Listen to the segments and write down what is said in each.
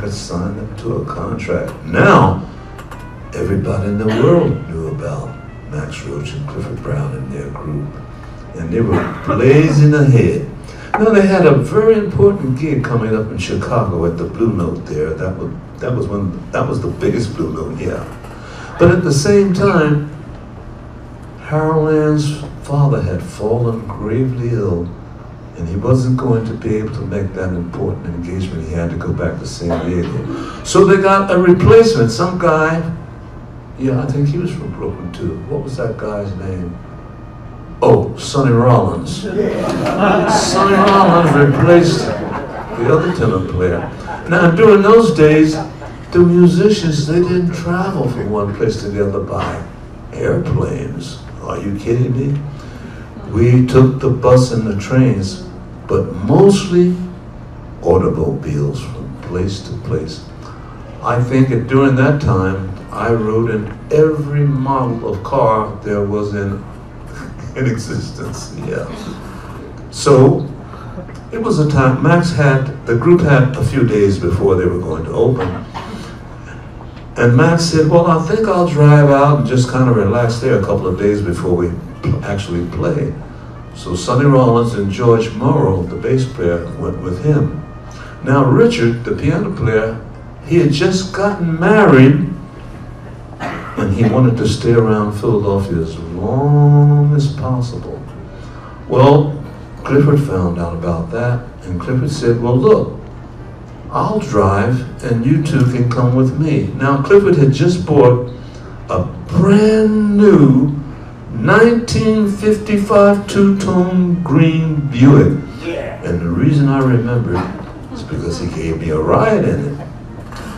Signed up to a contract. Now, everybody in the world knew about Max Roach and Clifford Brown and their group, and they were blazing ahead. Now they had a very important gig coming up in Chicago at the Blue Note there. That was the biggest Blue Note, yeah. But at the same time, Harold Ann's father had fallen gravely ill, and he wasn't going to be able to make that important engagement. He had to go back to San Diego. So they got a replacement, some guy, yeah, I think he was from Brooklyn too. What was that guy's name? Oh, Sonny Rollins. Sonny Rollins replaced the other tenor player. Now during those days, the musicians, they didn't travel from one place to the other by airplanes. Are you kidding me? We took the bus and the trains, but mostly automobiles from place to place. I think that during that time, I rode in every model of car there was in existence, yeah. So, it was a time, the group had a few days before they were going to open. And Max said, well, I think I'll drive out and just kind of relax there a couple of days before we actually play. So Sonny Rollins and George Morrow, the bass player, went with him. Now Richard, the piano player, he had just gotten married and he wanted to stay around Philadelphia as long as possible. Well, Clifford found out about that, and Clifford said, well look, I'll drive and you two can come with me. Now Clifford had just bought a brand new 1955 two-tone green Buick. Yeah. And the reason I remember it is because he gave me a ride in it.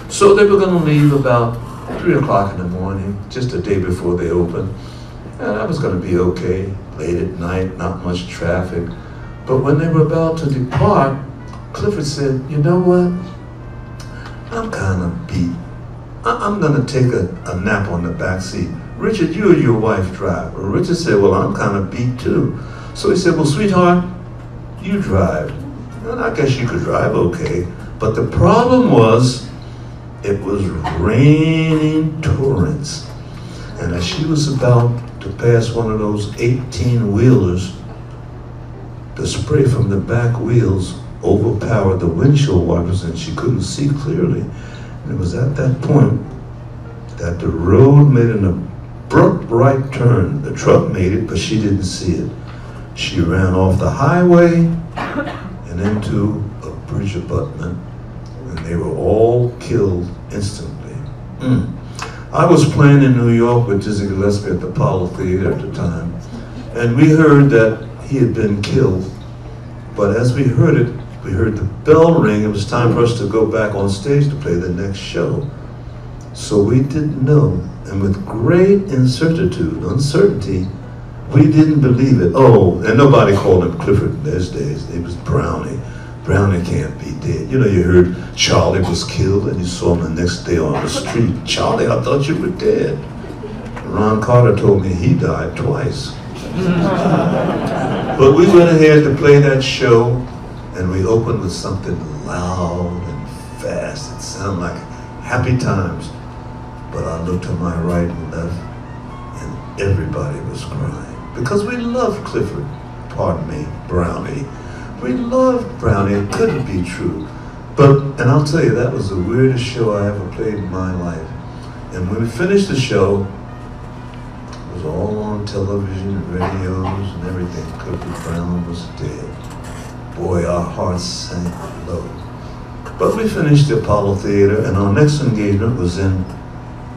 So they were going to leave about 3 o'clock in the morning, just a day before they opened. And I was going to be okay, late at night, not much traffic. But when they were about to depart, Clifford said, you know what? I'm kind of beat. I'm going to take a nap on the back seat. Richard, you or your wife drive. Well, Richard said, well, I'm kind of beat too. So he said, well, sweetheart, you drive. And I guess you could drive okay. But the problem was, it was raining torrents. And as she was about to pass one of those 18-wheelers, the spray from the back wheels overpowered the windshield wipers and she couldn't see clearly. And it was at that point that the road made an abrupt right turn. The truck made it, but she didn't see it. She ran off the highway and into a bridge abutment, and they were all killed instantly. I was playing in New York with Dizzy Gillespie at the Apollo Theater at the time, and we heard that he had been killed. But as we heard it, we heard the bell ring. It was time for us to go back on stage to play the next show. So we didn't know, and with great uncertainty, we didn't believe it. Oh, and nobody called him Clifford in those days. It was Brownie. Brownie can't be dead. You know, you heard Charlie was killed and you saw him the next day on the street. Charlie, I thought you were dead. Ron Carter told me he died twice. But we went ahead to play that show, and we opened with something loud and fast. It sounded like Happy Times. But I looked to my right and left, and everybody was crying. Because we loved Clifford, pardon me, Brownie. We loved Brownie, it couldn't be true. And I'll tell you, that was the weirdest show I ever played in my life. And when we finished the show, it was all on television, radios, and everything. Clifford Brown was dead. Boy, our hearts sank low. But we finished the Apollo Theater, and our next engagement was in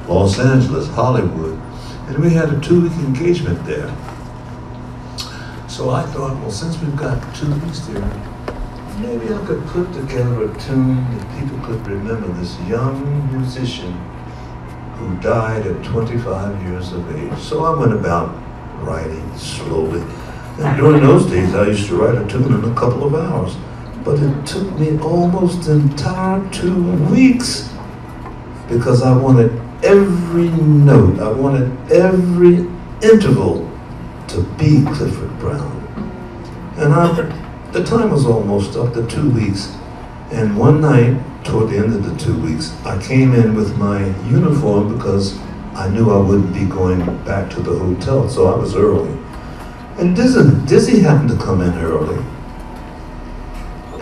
Los Angeles, Hollywood. And we had a 2-week engagement there. So I thought, well, since we've got 2 weeks there, maybe I could put together a tune that people could remember this young musician who died at 25 years of age. So I went about writing slowly. And during those days, I used to write a tune in a couple of hours. But it took me almost the entire 2 weeks because I wanted every note, I wanted every interval to be Clifford Brown. And the time was almost up, the 2 weeks. And one night, toward the end of the 2 weeks, I came in with my uniform because I knew I wouldn't be going back to the hotel, so I was early. And Dizzy happened to come in early.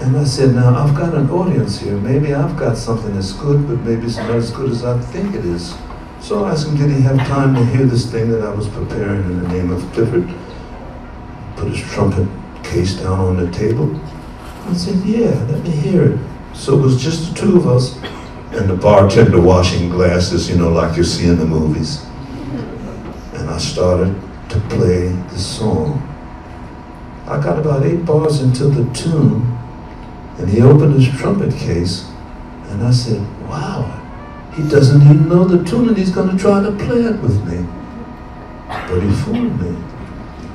And I said, now I've got an audience here. Maybe I've got something that's good, but maybe it's not as good as I think it is. So I asked him, did he have time to hear this thing that I was preparing in the name of Clifford? Put his trumpet case down on the table. I said, yeah, let me hear it. So it was just the two of us and the bartender washing glasses, you know, like you see in the movies. And I started to play the song. I got about 8 bars into the tune, and he opened his trumpet case, and I said, wow, he doesn't even know the tune and he's gonna try to play it with me. But he fooled me.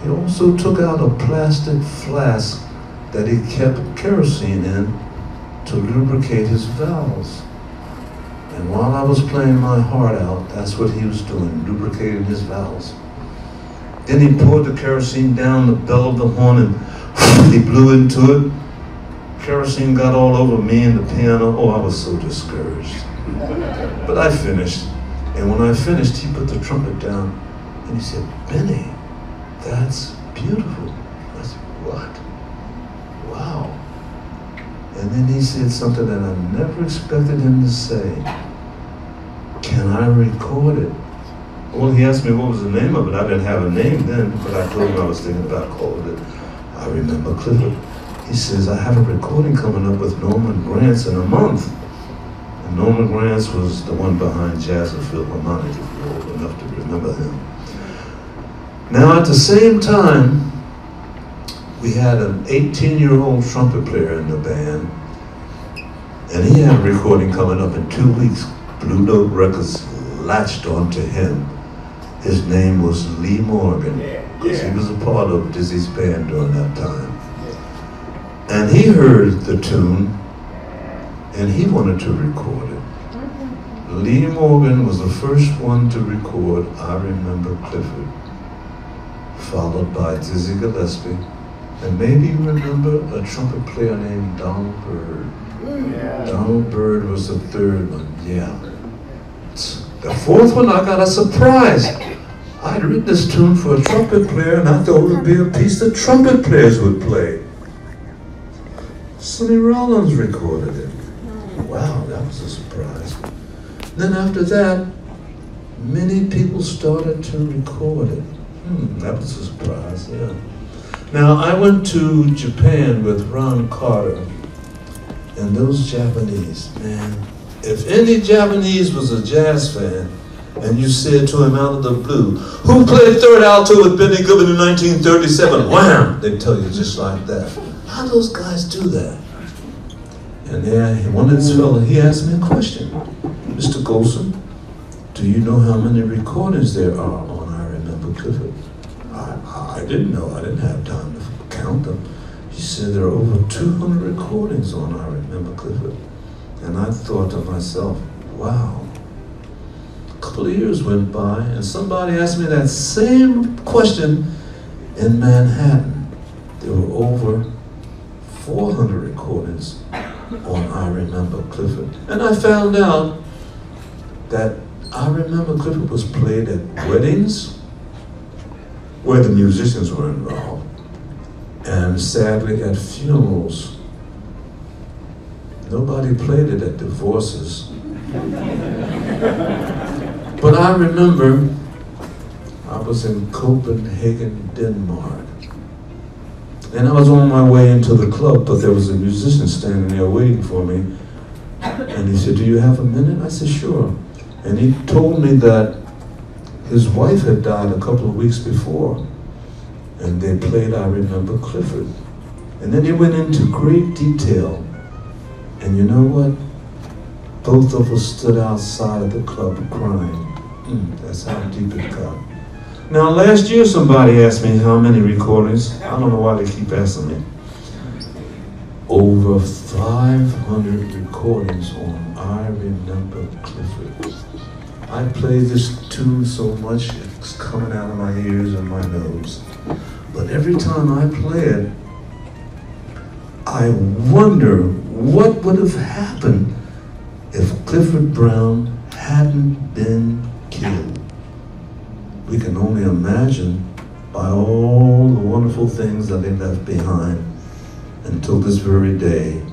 He also took out a plastic flask that he kept kerosene in to lubricate his valves. And while I was playing my heart out, that's what he was doing, lubricating his valves. Then he poured the kerosene down the bell of the horn and he blew into it. Kerosene got all over me and the piano. Oh, I was so discouraged. But I finished. And when I finished, he put the trumpet down and he said, Benny, that's beautiful. I said, what? Wow. And then he said something that I never expected him to say. Can I record it? Well, he asked me what was the name of it. I didn't have a name then, but I told him I was thinking about calling it I Remember Clifford. He says, I have a recording coming up with Norman Granz in a month. And Norman Granz was the one behind Jazz and Philharmonic, if you're old enough to remember him. Now, at the same time, we had an 18-year-old trumpet player in the band, and he had a recording coming up in 2 weeks. Blue Note Records latched onto him. His name was Lee Morgan, because he was a part of Dizzy's band during that time. And he heard the tune, and he wanted to record it. Lee Morgan was the first one to record I Remember Clifford, followed by Dizzy Gillespie, and maybe you remember a trumpet player named Donald Byrd. Yeah. Donald Byrd was the third one, yeah. The fourth one, I got a surprise. I'd written this tune for a trumpet player, and I thought it would be a piece that trumpet players would play. Sonny Rollins recorded it. Wow, that was a surprise. Then after that, many people started to record it. That was a surprise, yeah. Now, I went to Japan with Ron Carter, and those Japanese, man, if any Japanese was a jazz fan, and you said to him out of the blue, who played third alto with Benny Golson in 1937? Wham! They'd tell you just like that. How those guys do that? And then one of this fella, he asked me a question. Mr. Golson, do you know how many recordings there are on I Remember Clifford? I didn't know. I didn't have time to count them. He said there are over 200 recordings on I Remember Clifford. And I thought to myself, wow. A couple of years went by, and somebody asked me that same question in Manhattan. There were over 400 recordings on I Remember Clifford. And I found out that I Remember Clifford was played at weddings where the musicians were involved, and sadly at funerals. Nobody played it at divorces. But I remember I was in Copenhagen, Denmark, and I was on my way into the club, but there was a musician standing there waiting for me, and he said, do you have a minute? I said, sure. And he told me that his wife had died a couple of weeks before, and they played I Remember Clifford. And then he went into great detail, and you know what? Both of us stood outside the club crying. That's how deep it got. Now, last year somebody asked me how many recordings. I don't know why they keep asking me. Over 500 recordings on I Remember Clifford. I play this tune so much, it's coming out of my ears and my nose. But every time I play it, I wonder what would have happened if Clifford Brown hadn't been killed. We can only imagine by all the wonderful things that he left behind. Until this very day,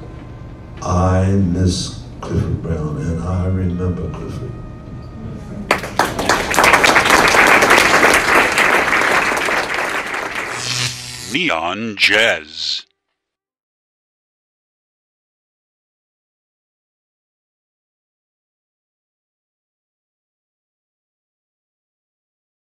I miss Clifford Brown, and I remember Clifford. Neon Jazz.